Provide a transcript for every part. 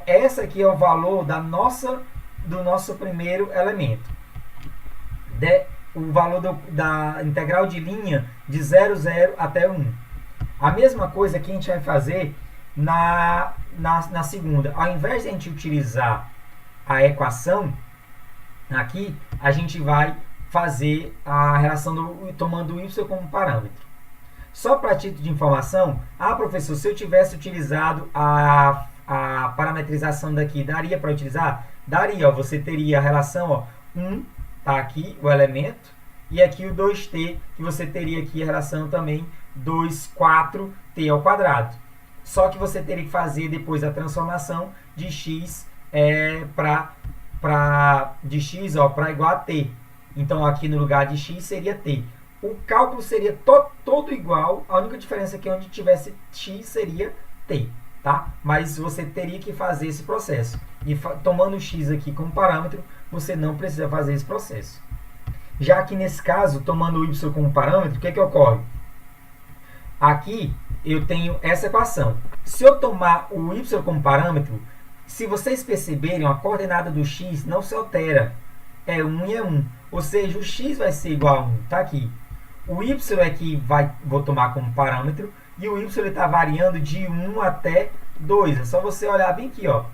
essa aqui é o valor do nosso primeiro elemento. O valor da integral de linha de 0, 0 até 1. A mesma coisa que a gente vai fazer na segunda. Ao invés de a gente utilizar a equação, aqui a gente vai fazer a relação tomando o y como parâmetro. Só para título de informação, professor, se eu tivesse utilizado a parametrização daqui, daria para utilizar? Daria, ó, você teria a relação, ó, 1, tá aqui o elemento, e aqui o 2t, que você teria aqui a relação também 2, 4t ao quadrado. Só que você teria que fazer depois a transformação de x de x para igual a t. Então, aqui no lugar de x seria t. O cálculo seria todo igual, a única diferença é que onde tivesse x seria t, tá? Mas você teria que fazer esse processo. E tomando o x aqui como parâmetro, você não precisa fazer esse processo. Já que nesse caso, tomando o y como parâmetro, o que ocorre? Aqui eu tenho essa equação. Se eu tomar o y como parâmetro, se vocês perceberem, a coordenada do x não se altera. É 1 e é 1. Ou seja, o x vai ser igual a 1. Está aqui. O y é que vou tomar como parâmetro. E o y está variando de 1 até 2. É só você olhar bem aqui. Ó.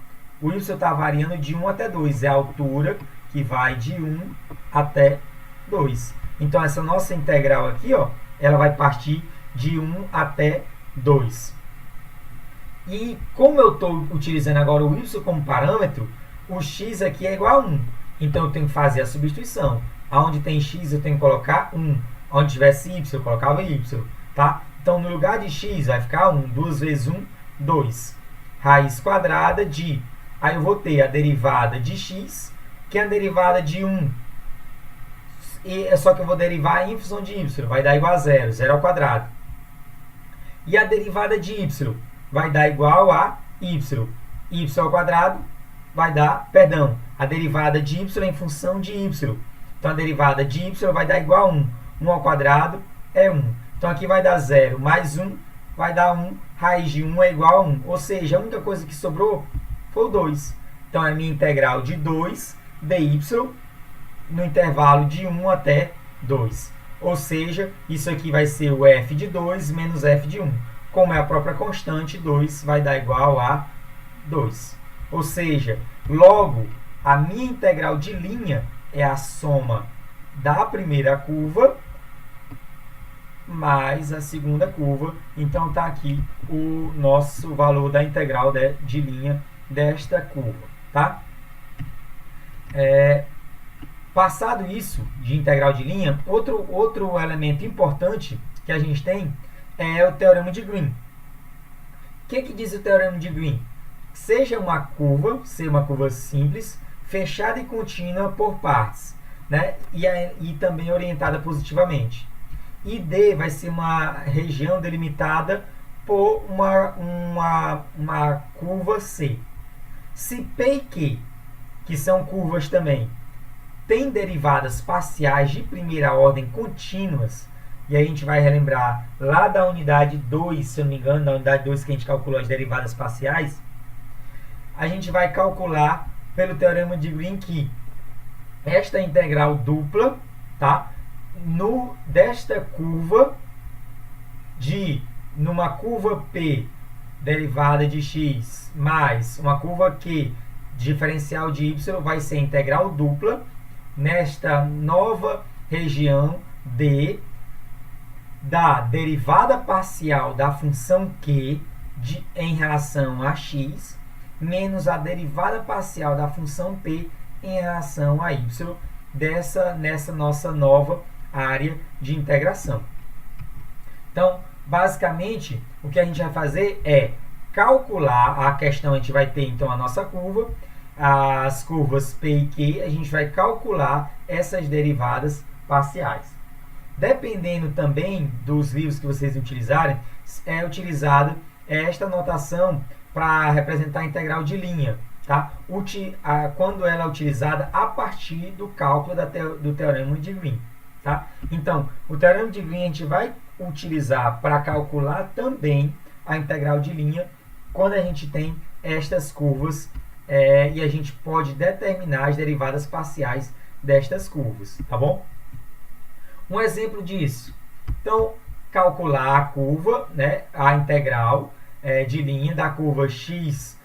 O y está variando de 1 até 2. É a altura que vai de 1 até 2. Então, essa nossa integral aqui, ó, ela vai partir de 1 até 2. E como eu estou utilizando agora o y como parâmetro, o x aqui é igual a 1. Então, eu tenho que fazer a substituição. Onde tem x, eu tenho que colocar 1. Onde tivesse y, eu colocava y. Tá? Então, no lugar de x, vai ficar 1. 2 vezes 1, 2. Raiz quadrada de... Aí eu vou ter a derivada de x, que é a derivada de 1. Só que eu vou derivar em função de y. Vai dar igual a 0. 0 ao quadrado. E a derivada de y vai dar igual a y. Y ao quadrado vai dar... Perdão. A derivada de y em função de y. Então, a derivada de y vai dar igual a 1. 1 ao quadrado é 1. Então, aqui vai dar 0 mais 1, vai dar 1. Raiz de 1 é igual a 1. Ou seja, a única coisa que sobrou foi o 2. Então, a minha integral de 2 dy no intervalo de 1 até 2. Ou seja, isso aqui vai ser o f de 2 menos f de 1. Como é a própria constante, 2 vai dar igual a 2. Ou seja, logo, a minha integral de linha é a soma da primeira curva mais a segunda curva. Então, está aqui o nosso valor da integral de linha desta curva. Tá? Passado isso de integral de linha, outro elemento importante que a gente tem é o teorema de Green. O que diz o teorema de Green? Seja uma curva simples, fechada e contínua por partes, né? E também orientada positivamente. E D vai ser uma região delimitada por uma curva C. Se P e Q, que são curvas também, têm derivadas parciais de primeira ordem contínuas, e aí a gente vai relembrar lá da unidade 2, se eu não me engano, da unidade 2 que a gente calculou as derivadas parciais, a gente vai calcular pelo teorema de Green que esta integral dupla, tá? Desta curva, numa curva P, derivada de x, mais uma curva Q, diferencial de y, vai ser integral dupla, nesta nova região D, da derivada parcial da função Q em relação a x, menos a derivada parcial da função P em relação a y, nessa nossa nova área de integração. Então, basicamente, o que a gente vai fazer é calcular a questão. A gente vai ter, então, a nossa curva, as curvas P e Q, a gente vai calcular essas derivadas parciais. Dependendo também dos livros que vocês utilizarem, é utilizado esta notação para representar a integral de linha, tá? Quando ela é utilizada a partir do cálculo do teorema de Green. Tá? Então, o teorema de Green a gente vai utilizar para calcular também a integral de linha quando a gente tem estas curvas e a gente pode determinar as derivadas parciais destas curvas, tá bom? Um exemplo disso. Então, calcular a curva, né, a integral de linha da curva x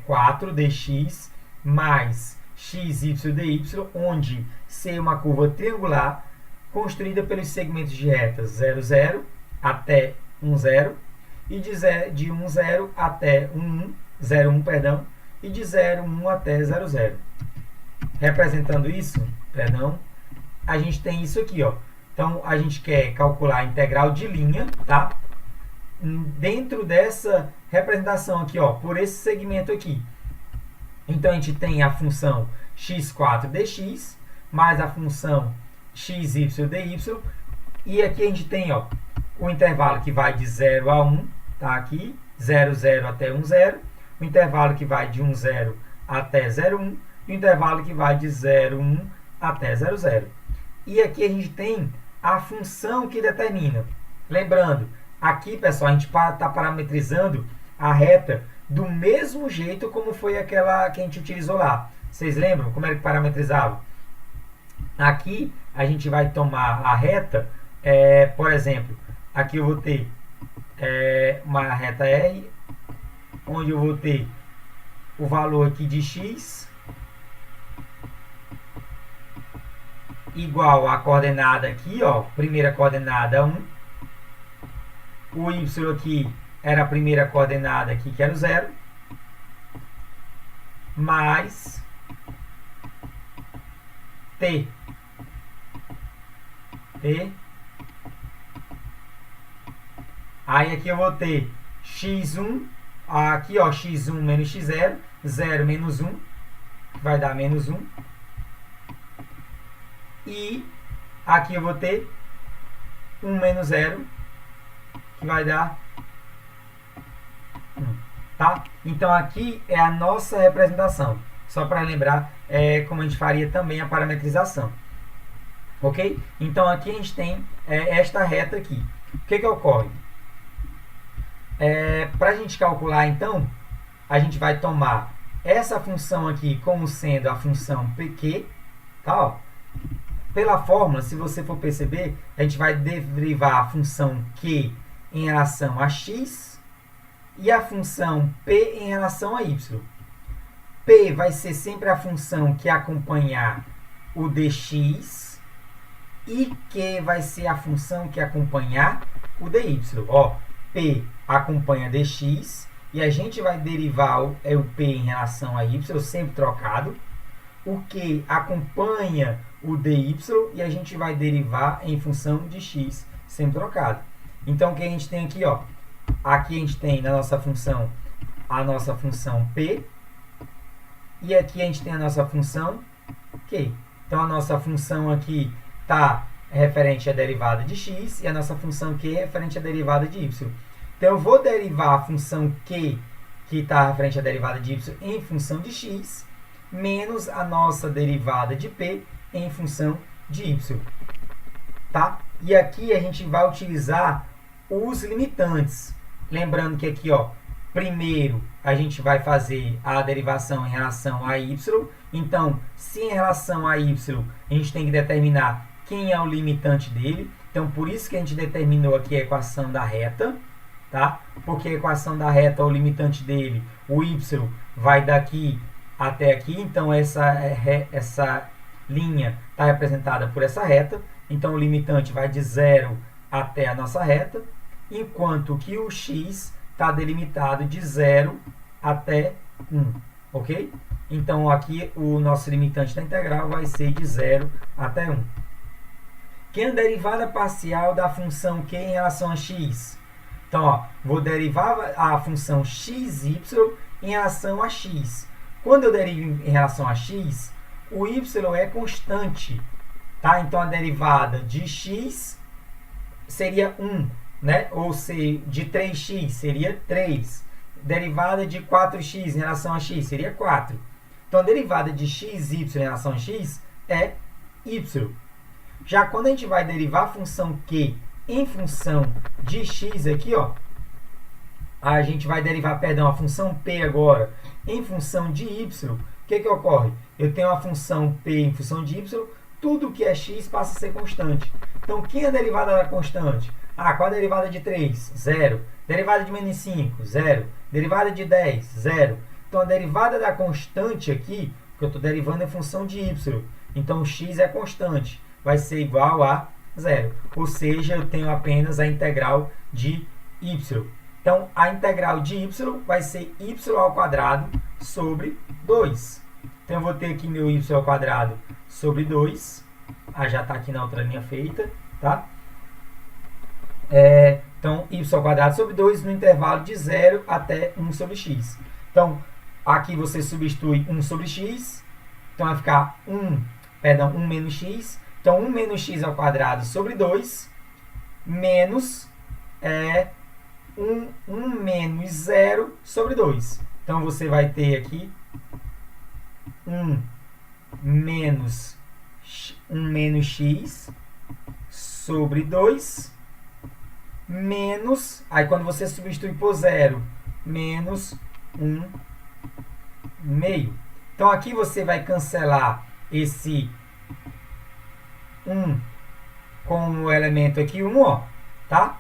4 dx mais xy dy, onde C é uma curva triangular construída pelos segmentos de retas 0, 0 até 1, 0 e de 1, 0 até 1, 0, 1, perdão, e de 0, 1 até 0, 0. Representando isso, a gente tem isso aqui, ó. Então, a gente quer calcular a integral de linha, tá? Dentro dessa representação aqui, ó, por esse segmento aqui. Então, a gente tem a função x4 dx, mais a função xy dy, e aqui a gente tem, ó, o intervalo que vai de 0 a 1, tá aqui, 0, 0 até 1, 0, o intervalo que vai de 1, 0 até 0, 1, e o intervalo que vai de 0, 1 até 0, 0. E aqui a gente tem a função que determina. Lembrando, aqui, pessoal, a gente está parametrizando a reta do mesmo jeito como foi aquela que a gente utilizou lá. Vocês lembram como é que parametrizava? Aqui a gente vai tomar a reta, por exemplo, aqui eu vou ter uma reta R, onde eu vou ter o valor aqui de x igual a coordenada aqui, ó, primeira coordenada 1, o y aqui era a primeira coordenada aqui, que era o 0, mais t. Aí aqui eu vou ter x1, aqui ó, x1 menos x0, 0 menos 1, que vai dar menos 1. E aqui eu vou ter 1 menos 0, que vai dar 1. Tá? Então, aqui é a nossa representação. Só para lembrar como a gente faria também a parametrização. Ok? Então, aqui a gente tem esta reta aqui. O que ocorre? Para a gente calcular, então, a gente vai tomar essa função aqui como sendo a função PQ. Tá? Ó. Pela fórmula, se você for perceber, a gente vai derivar a função Q em relação a x e a função P em relação a y. P vai ser sempre a função que acompanhar o dx e Q vai ser a função que acompanhar o dy. Ó, P acompanha dx e a gente vai derivar o P em relação a y, sempre trocado. O Q acompanha o dy e a gente vai derivar em função de x, sempre trocado. Então, o que a gente tem aqui, ó? Aqui a gente tem na nossa função a nossa função p e aqui a gente tem a nossa função q. Então, a nossa função aqui está referente à derivada de x e a nossa função q é referente à derivada de y. Então, eu vou derivar a função q, que está referente à derivada de y, em função de x, menos a nossa derivada de p em função de y. Tá? E aqui a gente vai utilizar os limitantes. Lembrando que aqui, ó, primeiro a gente vai fazer a derivação em relação a y. Então, se em relação a y a gente tem que determinar quem é o limitante dele. Então, por isso que a gente determinou aqui a equação da reta. Tá? Porque a equação da reta, o limitante dele, o y vai daqui até aqui. Então, essa linha está representada por essa reta. Então, o limitante vai de 0 até a nossa reta, enquanto que o x está delimitado de 0 até 1. Ok? Então, aqui o nosso limitante da integral vai ser de 0 até 1. Que é a derivada parcial da função q em relação a x? Então, ó, vou derivar a função xy em relação a x. Quando eu derivo em relação a x, o y é constante. Tá? Então, a derivada de x seria 1. Né? Ou seja, de 3x seria 3. Derivada de 4x em relação a x seria 4. Então, a derivada de xy em relação a x é y. Já quando a gente vai derivar a função q em função de x aqui, ó, a gente vai derivar, perdão, a função p agora em função de y, o que ocorre? Eu tenho a função p em função de y, tudo que é x passa a ser constante. Então, quem é a derivada da constante? Qual a derivada de 3? 0. Derivada de menos 5? 0. Derivada de 10? 0. Então, a derivada da constante aqui, que eu estou derivando em função de y, então x é constante, vai ser igual a 0. Ou seja, eu tenho apenas a integral de y. Então, a integral de y vai ser y ao quadrado sobre 2. Então, eu vou ter aqui meu y ao quadrado sobre 2. Já está aqui na outra linha feita, tá? Então, y ao quadrado sobre 2 no intervalo de 0 até 1 sobre x. Então, aqui você substitui 1 sobre x. Então, vai ficar 1 menos x. Então, 1 menos x ao quadrado sobre 2 menos 1 menos 0 sobre 2. Então, você vai ter aqui 1 menos x sobre 2 menos, aí quando você substitui por 0, menos 1 meio. Então, aqui você vai cancelar esse 1 com o elemento aqui 1, ó, tá?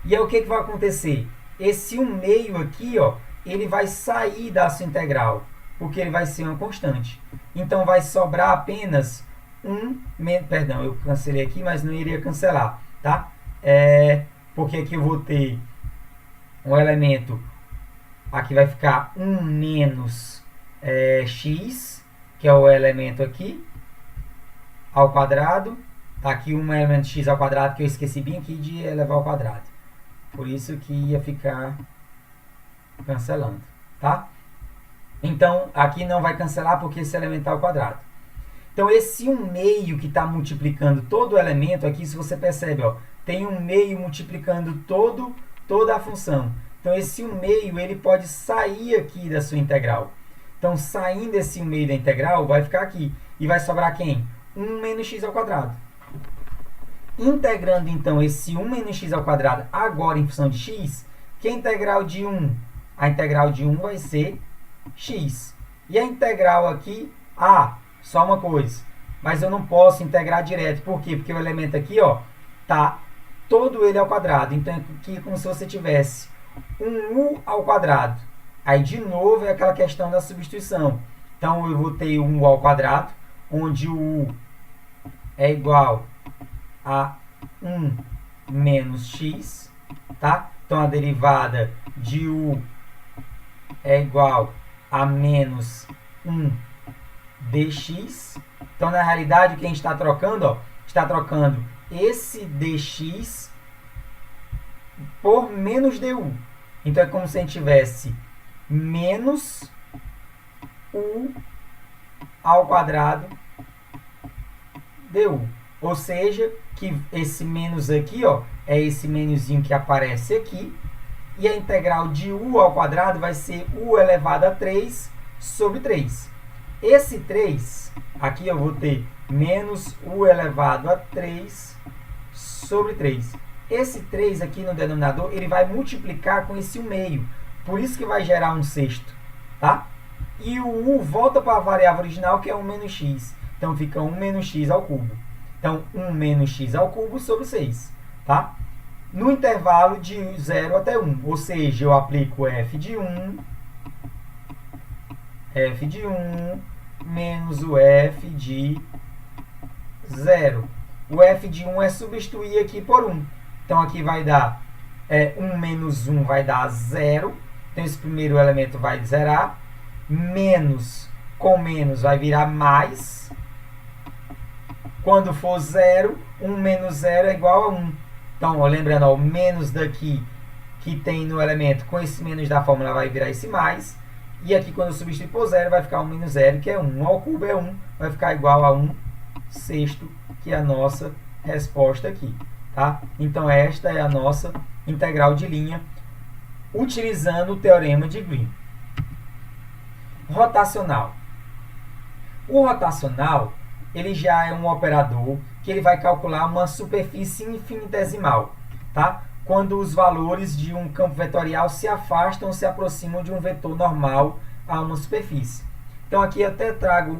E aí, o que vai acontecer? Esse 1 meio aqui, ó, ele vai sair da sua integral, porque ele vai ser uma constante. Então, vai sobrar apenas perdão, eu cancelei aqui, mas não iria cancelar, tá? Porque aqui eu vou ter um elemento, aqui vai ficar 1 menos x, que é o elemento aqui, ao quadrado. Tá aqui um elemento x ao quadrado, que eu esqueci bem aqui de elevar ao quadrado. Por isso que ia ficar cancelando, tá? Então, aqui não vai cancelar porque esse elemento está ao quadrado. Então, esse 1 meio que está multiplicando todo o elemento aqui, se você percebe, ó, tem 1 meio multiplicando toda a função. Então, esse 1 meio ele pode sair aqui da sua integral. Então, saindo esse 1 meio da integral, vai ficar aqui. E vai sobrar quem? 1 menos x ao quadrado. Integrando, então, esse 1 menos x ao quadrado agora em função de x, que é a integral de 1? A integral de 1 vai ser x. E a integral aqui, só uma coisa, mas eu não posso integrar direto. Por quê? Porque o elemento aqui, ó, tá todo ele ao quadrado. Então, aqui é como se você tivesse um u ao quadrado. Aí, de novo, é aquela questão da substituição. Então, eu vou ter um u ao quadrado, onde o u é igual a 1 menos x, tá? Então, a derivada de u é igual a menos 1 dx. Então, na realidade, o que a gente está trocando, ó, está trocando esse dx por menos du. Então, é como se a gente tivesse menos u ao quadrado du. Ou seja, que esse menos aqui, ó, é esse menoszinho que aparece aqui. E a integral de u ao quadrado vai ser u elevado a 3 sobre 3. Esse 3, aqui eu vou ter menos u elevado a 3 sobre 3. Esse 3 aqui no denominador, ele vai multiplicar com esse 1 meio. Por isso que vai gerar 1 sexto, tá? E o u volta para a variável original, que é 1 menos x. Então, fica 1 menos x ao cubo. Então, 1 menos x ao cubo sobre 6, tá? No intervalo de 0 até 1. Ou seja, eu aplico f de 1 menos o f de 0. O f de 1 é substituir aqui por 1. Então, aqui vai dar 1 menos 1 vai dar 0. Então, esse primeiro elemento vai zerar. Menos com menos vai virar mais. Quando for 0, 1 menos 0 é igual a 1. Então, ó, lembrando, ó, o menos daqui que tem no elemento, com esse menos da fórmula vai virar esse mais. E aqui, quando eu substituir por 0, vai ficar 1 menos 0, que é 1. 1 ao cubo é 1, vai ficar igual a 1 sexto, que é a nossa resposta aqui. Tá? Então, esta é a nossa integral de linha, utilizando o teorema de Green. Rotacional. O rotacional, ele já é um operador que ele vai calcular uma superfície infinitesimal. Tá? quando os valores de um campo vetorial se afastam ou se aproximam de um vetor normal a uma superfície. Então aqui eu até trago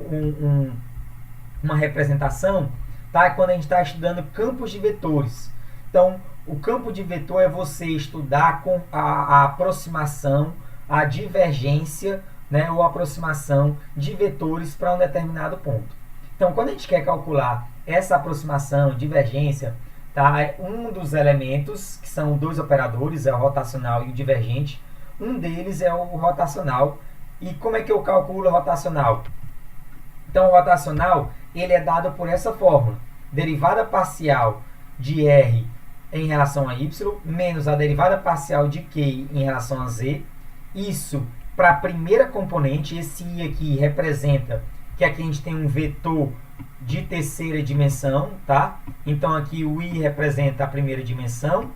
uma representação, tá? Quando a gente está estudando campos de vetores. Então, o campo de vetor é você estudar com a aproximação, a divergência, né, ou aproximação de vetores para um determinado ponto. Então, quando a gente quer calcular essa aproximação, divergência, tá, um dos elementos, que são dois operadores, é o rotacional e o divergente, um deles é o rotacional. E como é que eu calculo o rotacional? Então, o rotacional ele é dado por essa fórmula. Derivada parcial de R em relação a Y, menos a derivada parcial de Q em relação a Z. Isso para a primeira componente, esse I aqui representa que aqui a gente tem um vetor de terceira dimensão, tá? Então, aqui o I representa a primeira dimensão,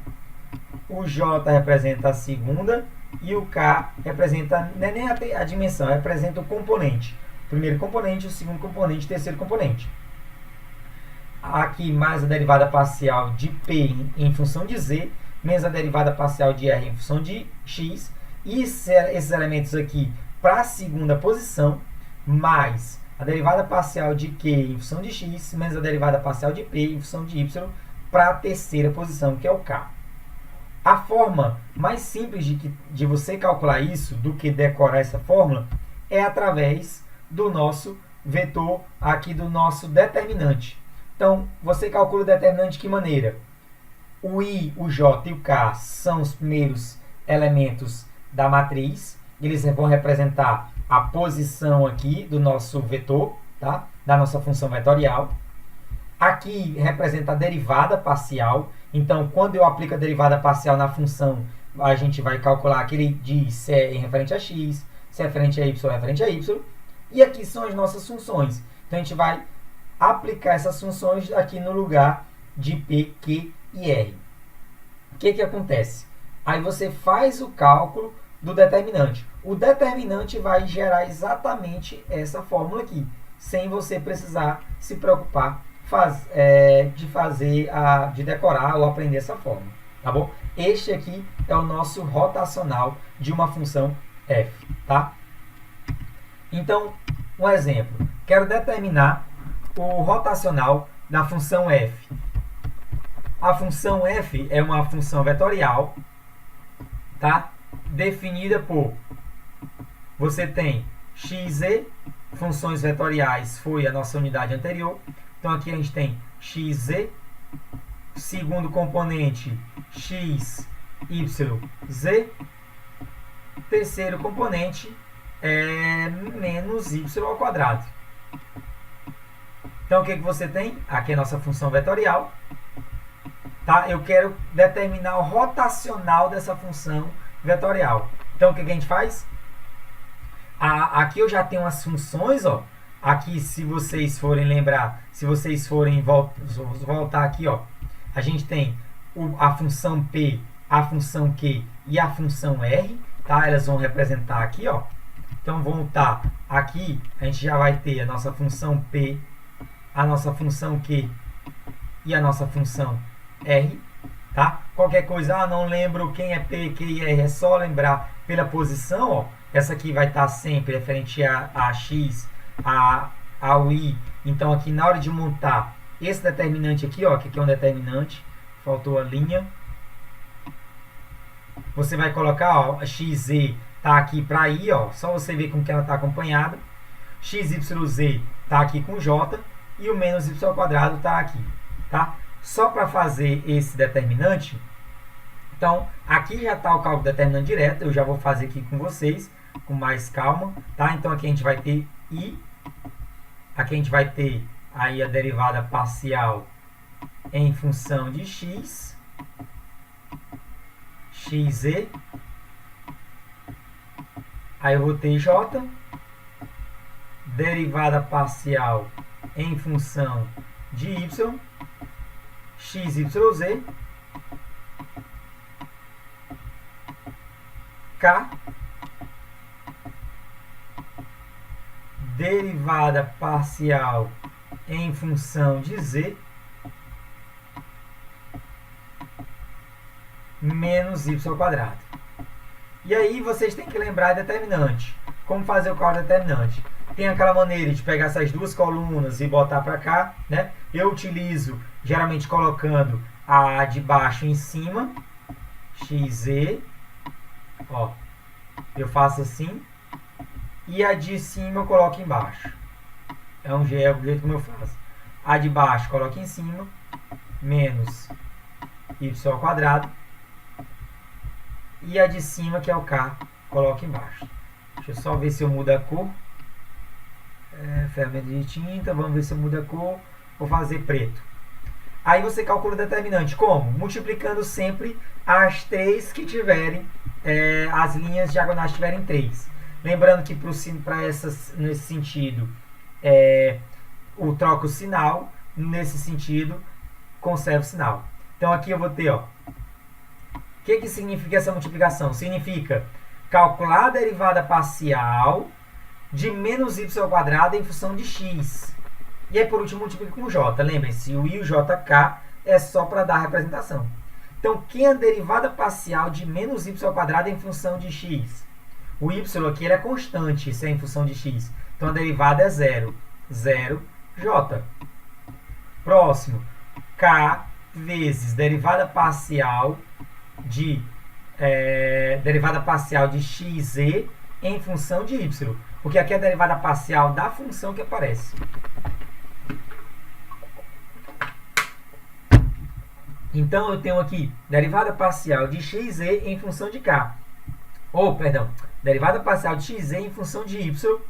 o J representa a segunda e o K representa, não é nem a dimensão, representa o componente. O primeiro componente, o segundo componente, o terceiro componente. Aqui mais a derivada parcial de P em função de Z, menos a derivada parcial de R em função de X. E esses elementos aqui para a segunda posição, mais a derivada parcial de Q em função de X, menos a derivada parcial de P em função de Y para a terceira posição, que é o K. A forma mais simples de você calcular isso, do que decorar essa fórmula, é através do nosso vetor, aqui do nosso determinante. Então, você calcula o determinante de que maneira? O I, o J e o K são os primeiros elementos da matriz. Eles vão representar a posição aqui do nosso vetor, tá? Da nossa função vetorial. Aqui representa a derivada parcial. Então, quando eu aplico a derivada parcial na função, a gente vai calcular que ele diz se é referente a x, se é referente a y, referente a y. E aqui são as nossas funções. Então, a gente vai aplicar essas funções aqui no lugar de P, Q e R. O que acontece? Aí você faz o cálculo do determinante. O determinante vai gerar exatamente essa fórmula aqui, sem você precisar se preocupar de decorar ou aprender essa fórmula. Tá bom? Este aqui é o nosso rotacional de uma função f. Tá? Então, um exemplo. Quero determinar o rotacional da função f. A função f é uma função vetorial, tá? Definida por, você tem xz, funções vetoriais foi a nossa unidade anterior. Então aqui a gente tem xz, segundo componente x, y, z. Terceiro componente é menos y ao quadrado. Então, o que você tem? Aqui é a nossa função vetorial. Tá? Eu quero determinar o rotacional dessa função vetorial. Então, o que a gente faz? Aqui eu já tenho as funções. Ó. Aqui, se vocês forem lembrar, se vocês forem voltar aqui, ó, a gente tem a função P, a função Q e a função R. Tá? Elas vão representar aqui. Ó. Então, voltar aqui, a gente já vai ter a nossa função P, a nossa função Q e a nossa função R, tá? Qualquer coisa, não lembro quem é P, Q e R, é só lembrar pela posição, ó. Essa aqui vai estar sempre referente a X, ao Y. Então, aqui na hora de montar esse determinante aqui, ó, que aqui é um determinante, faltou a linha. Você vai colocar, ó, a XZ tá aqui para I, ó, só você ver com que ela está acompanhada. XYZ tá aqui com J. E o menos y ao quadrado está aqui. Tá? Só para fazer esse determinante, então, aqui já está o cálculo determinante direto. Eu já vou fazer aqui com vocês, com mais calma. Tá? Então, aqui a gente vai ter I. Aqui a gente vai ter aí a derivada parcial em função de x. XZ. Aí eu vou ter J. Derivada parcial em função de y, xyz, k, derivada parcial em função de z, menos y ao quadrado. E aí vocês têm que lembrar a determinante. Como fazer o cálculo determinante? Tem aquela maneira de pegar essas duas colunas e botar para cá, né? Eu utilizo geralmente colocando a de baixo em cima, xe, ó, eu faço assim, e a de cima eu coloco embaixo. É o jeito como eu faço. A de baixo coloco em cima, menos y ao quadrado, e a de cima, que é o k, coloco embaixo. Deixa eu só ver se eu mudo a cor. Ferramenta de tinta, vamos ver se eu mudo a cor. Vou fazer preto. Aí você calcula o determinante. Como? Multiplicando sempre as três que tiverem, as linhas diagonais tiverem 3. Lembrando que nesse sentido, eu troco o sinal, nesse sentido, conservo o sinal. Então aqui eu vou ter, ó, o que significa essa multiplicação? Significa calcular a derivada parcial de menos y ao quadrado em função de x. E aí, por último, multiplica com j. Lembrem-se, o i e o jk é só para dar a representação. Então, quem é a derivada parcial de menos y ao quadrado em função de x? O y aqui ele é constante, isso é em função de x. Então, a derivada é 0. 0, j. Próximo, k vezes derivada parcial de xe em função de y. Porque aqui é a derivada parcial da função que aparece. Então, eu tenho aqui derivada parcial de xe em função de k. Derivada parcial de xe em função de y.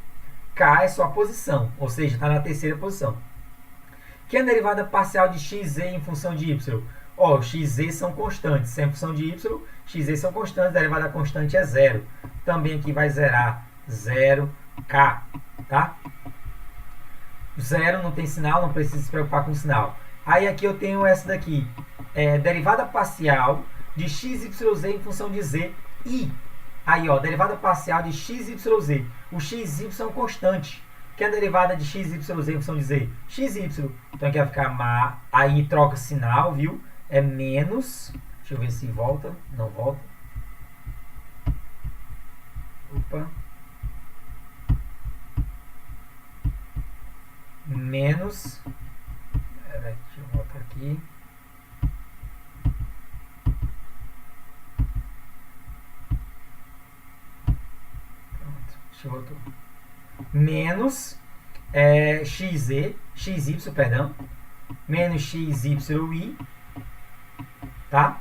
K é só a posição, ou seja, está na terceira posição. Que é a derivada parcial de xe em função de y? Xe são constantes, se é em função de y, xe são constantes, a derivada constante é 0. Também aqui vai zerar 0k, tá? 0 não tem sinal, não precisa se preocupar com o sinal. Aí aqui eu tenho essa daqui, derivada parcial de xyz em função de z, i. Aí, ó, derivada parcial de xyz. O xy é constante. Que é a derivada de xyz em função de z? Xy. Então aqui vai ficar aí troca sinal, viu? É menos, deixa eu ver se volta, não volta. Opa. Menos, deixa eu voltar aqui. Pronto, deixa eu voltar. Menos xy, perdão, menos xyi, tá?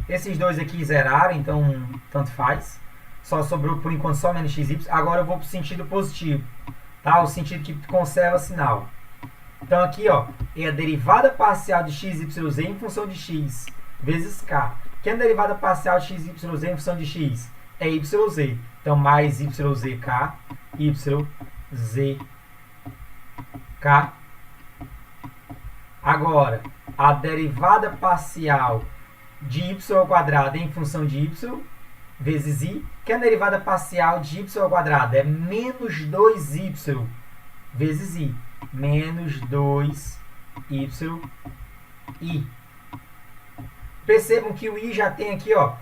Esses dois aqui zeraram, então tanto faz. Só sobrou por enquanto só menos xy. Agora eu vou para o sentido positivo, tá? O sentido que conserva sinal. Então aqui, ó, é a derivada parcial de xyz em função de x vezes k. Que é a derivada parcial de xy em função de x? É yz. Então mais yzk, yzk. Agora, a derivada parcial de y ao quadrado em função de y vezes i, que é a derivada parcial de y ao quadrado é menos 2y vezes i, menos 2y i. Percebam que o i já tem aqui, ó,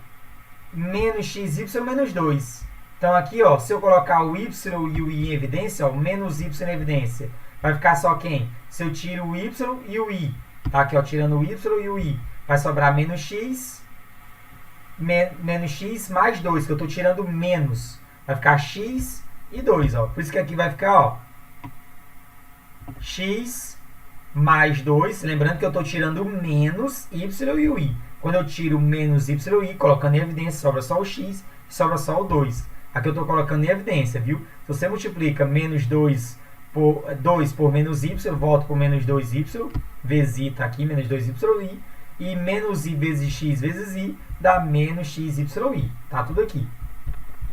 menos xy menos 2. Então aqui, ó, se eu colocar o y e o i em evidência, ó, menos y em evidência, vai ficar só quem? Se eu tiro o y e o i, tá? Aqui, ó, tirando o y e o i, vai sobrar menos x mais 2, que eu estou tirando menos. Vai ficar x e 2, ó. Por isso que aqui vai ficar, ó, x mais 2. Lembrando que eu estou tirando menos y e o i. Quando eu tiro menos y e i, colocando em evidência, sobra só o x e sobra só o 2. Aqui eu estou colocando em evidência, viu? Se você multiplica menos 2 por menos y, eu volto por menos 2y, vezes i, está aqui, menos 2y, e menos i vezes x vezes i, dá menos xyi. Tá tudo aqui.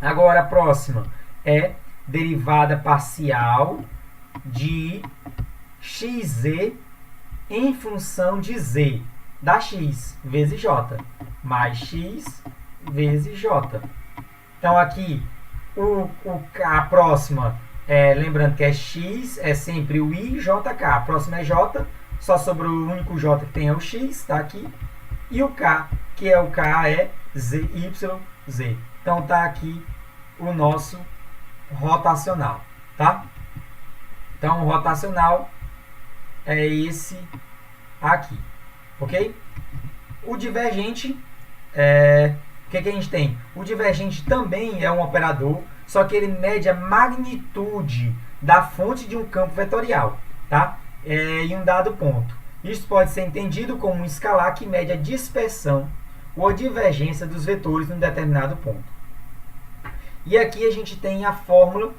Agora, a próxima é derivada parcial de xz em função de z, da x vezes j, mais x vezes j. Então, aqui, a próxima, lembrando que é x, é sempre o i, jk. A próxima é j, só sobrou o único j que tem é o x, tá aqui. E o K, que é o K, é ZYZ. Então está aqui o nosso rotacional, tá? Então o rotacional é esse aqui, ok? O divergente, o que a gente tem? O divergente também é um operador, só que ele mede a magnitude da fonte de um campo vetorial, tá? Em um dado ponto. Isso pode ser entendido como um escalar que mede a dispersão ou a divergência dos vetores em um determinado ponto. E aqui a gente tem a fórmula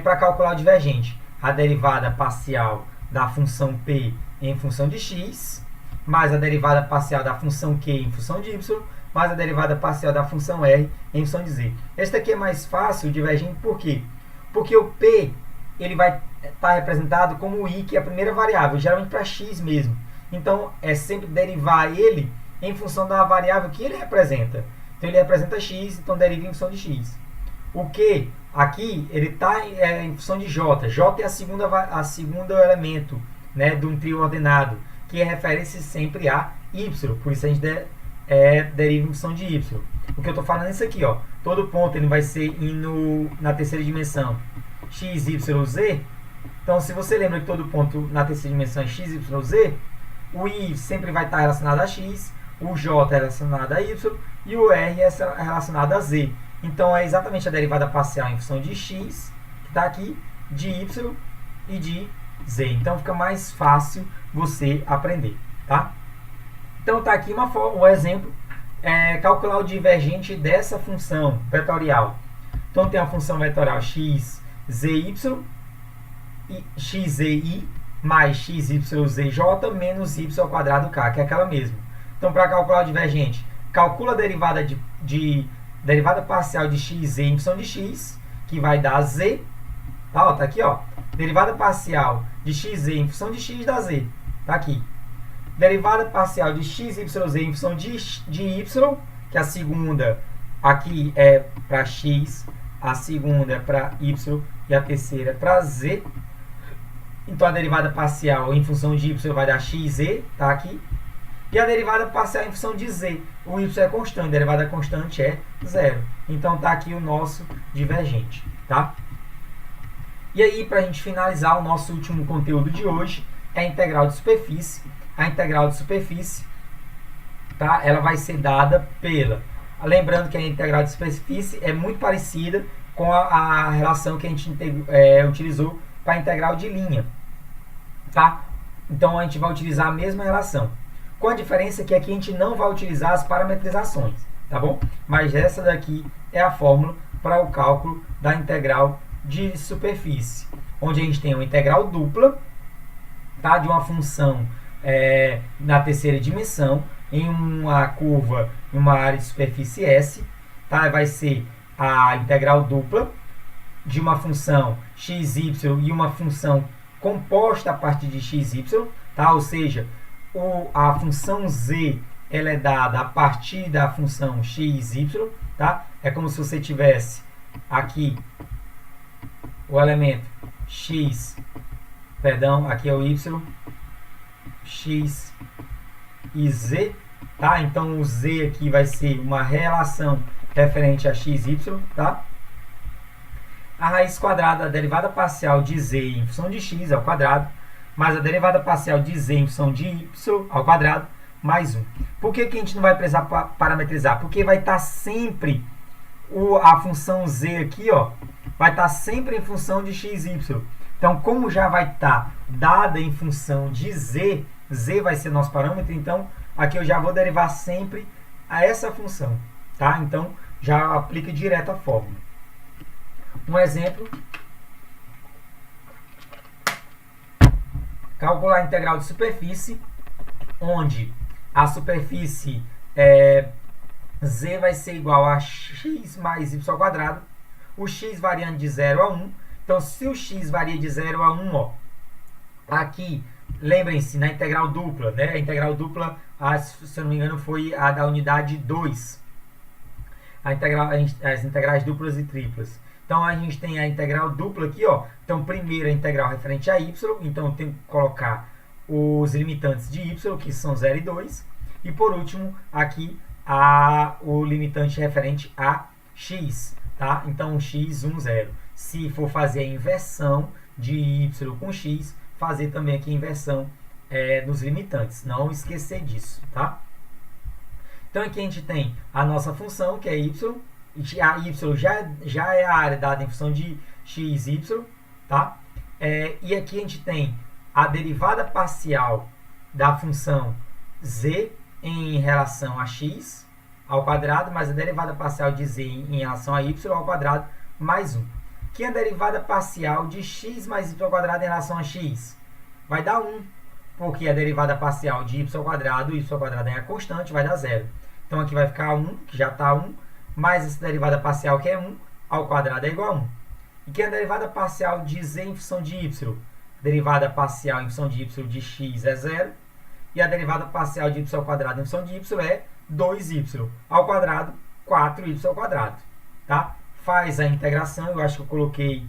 para calcular o divergente. A derivada parcial da função P em função de x, mais a derivada parcial da função Q em função de y, mais a derivada parcial da função R em função de z. Este aqui é mais fácil, o divergente, por quê? Porque o P ele vai estar representado como o I, que é a primeira variável, geralmente para x mesmo. Então, é sempre derivar ele em função da variável que ele representa. Então, ele representa x, então deriva em função de x. O Q, aqui, ele está em função de J. J é a segunda elemento, né, de um trio ordenado, que refere-se sempre a y. Por isso, a gente deriva em função de y. O que eu estou falando é isso aqui, ó. Todo ponto ele vai ser indo na terceira dimensão x, y, z. Então, se você lembra que todo ponto na terceira dimensão é x, y, z, o i sempre vai estar relacionado a x, o j é relacionado a y e o r é relacionado a z. Então, é exatamente a derivada parcial em função de x, que está aqui, de y e de z. Então, fica mais fácil você aprender, tá? Então, está aqui um exemplo, calcular o divergente dessa função vetorial. Então, tem a função vetorial x, zy, xzi mais xyzj menos y ao quadrado k, que é aquela mesma. Então, para calcular o divergente, calcula a derivada derivada parcial de xz em função de x, que vai dar z. Tá, tá aqui, ó. Derivada parcial de xz em função de x dá z. Tá aqui. Derivada parcial de xyz em função de y, que a segunda aqui é para x, a segunda é para y e a terceira é para z. Então, a derivada parcial em função de y vai dar xz, tá aqui. E a derivada parcial em função de z. O y é constante, a derivada constante é zero. Então, tá aqui o nosso divergente, tá? E aí, para a gente finalizar o nosso último conteúdo de hoje, é a integral de superfície. A integral de superfície, tá? Ela vai ser dada pela... Lembrando que a integral de superfície é muito parecida com a relação que a gente utilizou para a integral de linha, tá? Então, a gente vai utilizar a mesma relação. Com a diferença que aqui a gente não vai utilizar as parametrizações, tá bom? Mas essa daqui é a fórmula para o cálculo da integral de superfície, onde a gente tem uma integral dupla, tá? De uma função na terceira dimensão, em uma curva, em uma área de superfície S, tá? Vai ser a integral dupla de uma função xy e uma função composta a partir de xy, tá? Ou seja, a função z ela é dada a partir da função xy, tá? É como se você tivesse aqui o elemento x, perdão, aqui é o y, x e z, tá? Então, o z aqui vai ser uma relação referente a xy, tá? A raiz quadrada, a derivada parcial de z em função de x ao quadrado, mais a derivada parcial de z em função de y ao quadrado, mais 1. Por que a gente não vai precisar parametrizar? Porque vai estar sempre a função z aqui, ó, vai estar sempre em função de x, y. Então, como já vai estar dada em função de z, z vai ser nosso parâmetro, então aqui eu já vou derivar sempre a essa função, tá? Então, já aplica direto a fórmula. Um exemplo, calcular a integral de superfície, onde a superfície z vai ser igual a x mais y ao quadrado, o x variando de 0 a 1. Então, se o x varia de 0 a 1, ó, aqui, lembrem-se, na integral dupla, né? A integral dupla, se eu não me engano, foi a da unidade 2. As integrais duplas e triplas. Então, a gente tem a integral dupla aqui, ó. Então, primeiro a integral referente a y. Então, eu tenho que colocar os limitantes de y, que são 0 e 2. E por último, aqui o limitante referente a x, tá? Então, x, 1, 0. Se for fazer a inversão de y com x, fazer também aqui a inversão dos limitantes. Não esquecer disso, tá? Então, aqui a gente tem a nossa função, que é y. A y já é a área dada em função de x, y, tá? E aqui a gente tem a derivada parcial da função z em relação a x ao quadrado, mais a derivada parcial de z em relação a y ao quadrado, mais 1. Que é a derivada parcial de x mais y ao quadrado em relação a x? Vai dar 1, porque a derivada parcial de y ao quadrado é a constante, vai dar 0. Então, aqui vai ficar 1, que já está 1, mais essa derivada parcial, que é 1, ao quadrado é igual a 1. E que é a derivada parcial de z em função de y? A derivada parcial em função de y de x é 0, e a derivada parcial de y ao quadrado em função de y é 2y ao quadrado, 4y ao quadrado. Tá? Faz a integração, eu acho que eu coloquei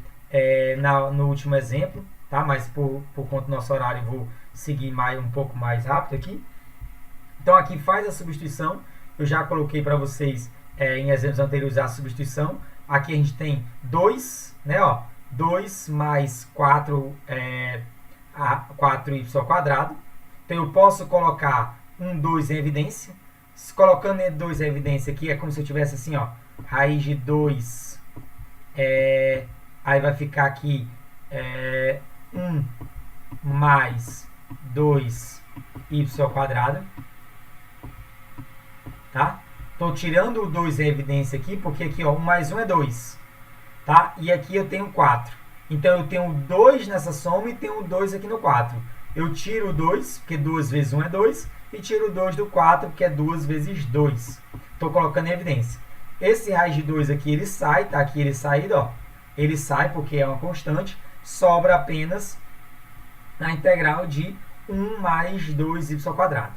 no último exemplo, tá? Mas por conta do nosso horário eu vou seguir um pouco mais rápido aqui. Então aqui faz a substituição, eu já coloquei para vocês em exemplos anteriores a substituição. Aqui a gente tem 2, né, ó, 2 mais 4y ao quadrado. Então, eu posso colocar 2 em evidência. Colocando 2 em evidência aqui, é como se eu tivesse assim, ó, raiz de 2. Aí vai ficar aqui 1 mais 2y ao quadrado. Tá? Estou tirando o 2 em evidência aqui, porque aqui, ó, 1 mais 1 é 2. Tá? E aqui eu tenho 4. Então, eu tenho 2 nessa soma e tenho 2 aqui no 4. Eu tiro o 2, porque 2 vezes 1 é 2, e tiro o 2 do 4, porque é 2 vezes 2. Estou colocando em evidência. Esse raiz de 2 aqui, ele sai, tá aqui ele saído, ó. Ele sai porque é uma constante, sobra apenas a integral de 1 mais 2y ao quadrado.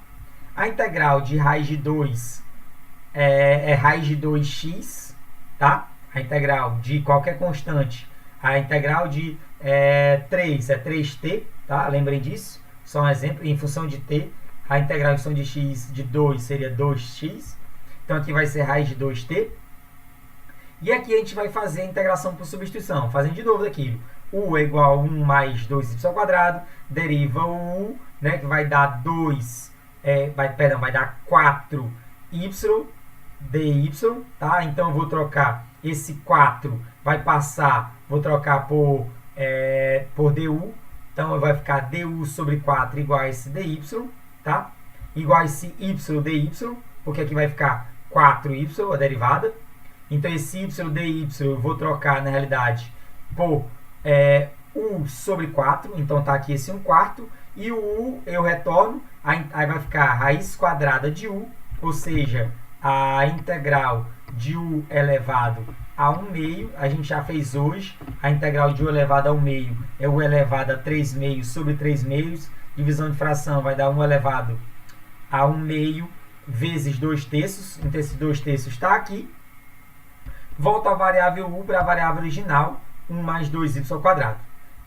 A integral de raiz de 2 é raiz de 2x, tá? A integral de qualquer constante, a integral de 3 é 3t, tá? Lembrem disso, só um exemplo, em função de t, a integral em função de x de 2 seria 2x, então aqui vai ser raiz de 2t, e aqui a gente vai fazer a integração por substituição, fazendo de novo daqui, u é igual a 1 mais 2y ao quadrado, deriva o u, né, que vai dar vai dar 4y dy, tá? Então eu vou trocar esse 4, vou trocar por du, então vai ficar du sobre 4 igual a esse dy, tá? Igual a esse y dy, porque aqui vai ficar 4y, a derivada. Então esse y dy eu vou trocar, na realidade, por u sobre 4, então tá aqui esse 1/4, e o u eu retorno, aí vai ficar raiz quadrada de u, ou seja, a integral de u elevado a 1/2, a gente já fez hoje, a integral de u elevado a 1/2 é u elevado a 3/2 sobre 3/2, divisão de fração vai dar 1 elevado a 1/2 vezes 2/3, então esse 2/3 está aqui, volta a variável u para a variável original, 1 mais 2y ao quadrado.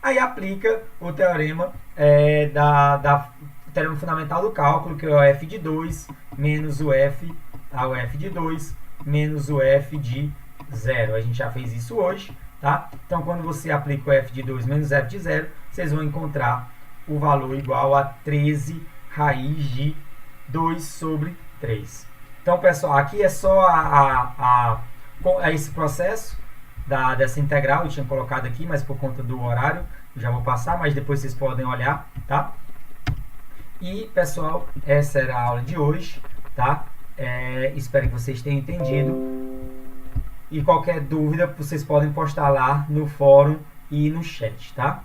Aí aplica o teorema teorema fundamental do cálculo, que é o f de 2 menos o f ao f de 2 menos o f de 0. A gente já fez isso hoje, tá? Então, quando você aplica o f de 2 menos f de 0, vocês vão encontrar o valor igual a 13 raiz de 2 sobre 3. Então, pessoal, aqui é só esse processo dessa integral. Eu tinha colocado aqui, mas por conta do horário, eu já vou passar, mas depois vocês podem olhar, tá? E, pessoal, essa era a aula de hoje, tá? Espero que vocês tenham entendido. E qualquer dúvida, vocês podem postar lá no fórum e no chat, tá?